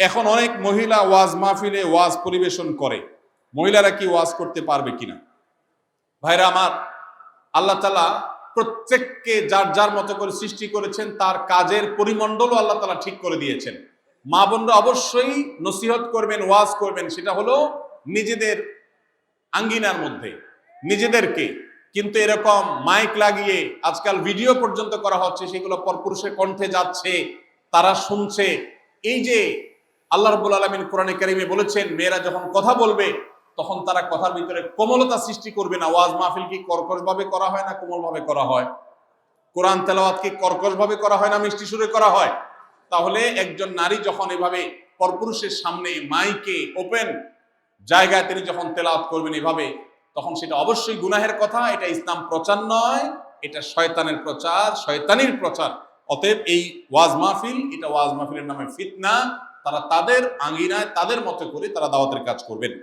এখন অনেক মহিলা ওয়াজ মাহফিলে ওয়াজ পরিবেশন করে, মহিলারা কি ওয়াজ করতে পারবে কিনা? ভাইরা আমার, আল্লাহ তাআলা প্রত্যেককে যার যার মতো করে সৃষ্টি করেছেন, তার কাজের পরিমণ্ডলও আল্লাহ তাআলা ঠিক করে দিয়েছেন। মা বোনরা অবশ্যই নসিহত করবেন, ওয়াজ করবেন, সেটা হলো নিজেদের আঙ্গিনার মধ্যে নিজেদেরকে। কিন্তু এরকম মাইক লাগিয়ে আজকাল ভিডিও পর্যন্ত করা হচ্ছে, সেগুলো পরপুরুষের কণ্ঠে যাচ্ছে, তারা শুনছে। এই যে আল্লাহ রাব্বুল আলামিন কোরআনে কারিমে বলেছেন, মেয়েরা যখন কথা বলবে তখন তারা কথার ভিতরে কোমলতা সৃষ্টি করবে না। ওয়াজ মাহফিল কি কর্কশ ভাবে করা হয় না কোমল ভাবে করা হয়? কোরআন তেলাওয়াত কি কর্কশ ভাবে করা হয় না মিষ্টি সুরে করা হয়? তাহলে একজন নারী যখন এভাবে পরপুরুষের সামনে মাইকে ওপেন জায়গায় তিনি যখন তেলাওয়াত করবেন এভাবে, তখন সেটা অবশ্যই গুনাহের কথা। এটা ইসলাম প্রচার নয়, এটা শয়তানের প্রচার, শয়তানির প্রচার। অতএব এই ওয়াজ মাহফিল, এটা ওয়াজ মাহফিলের নামে ফিতনা। তারা তাদের আঙ্গিনায় তাদের মতো করে তারা দাওয়াতের কাজ করবেন।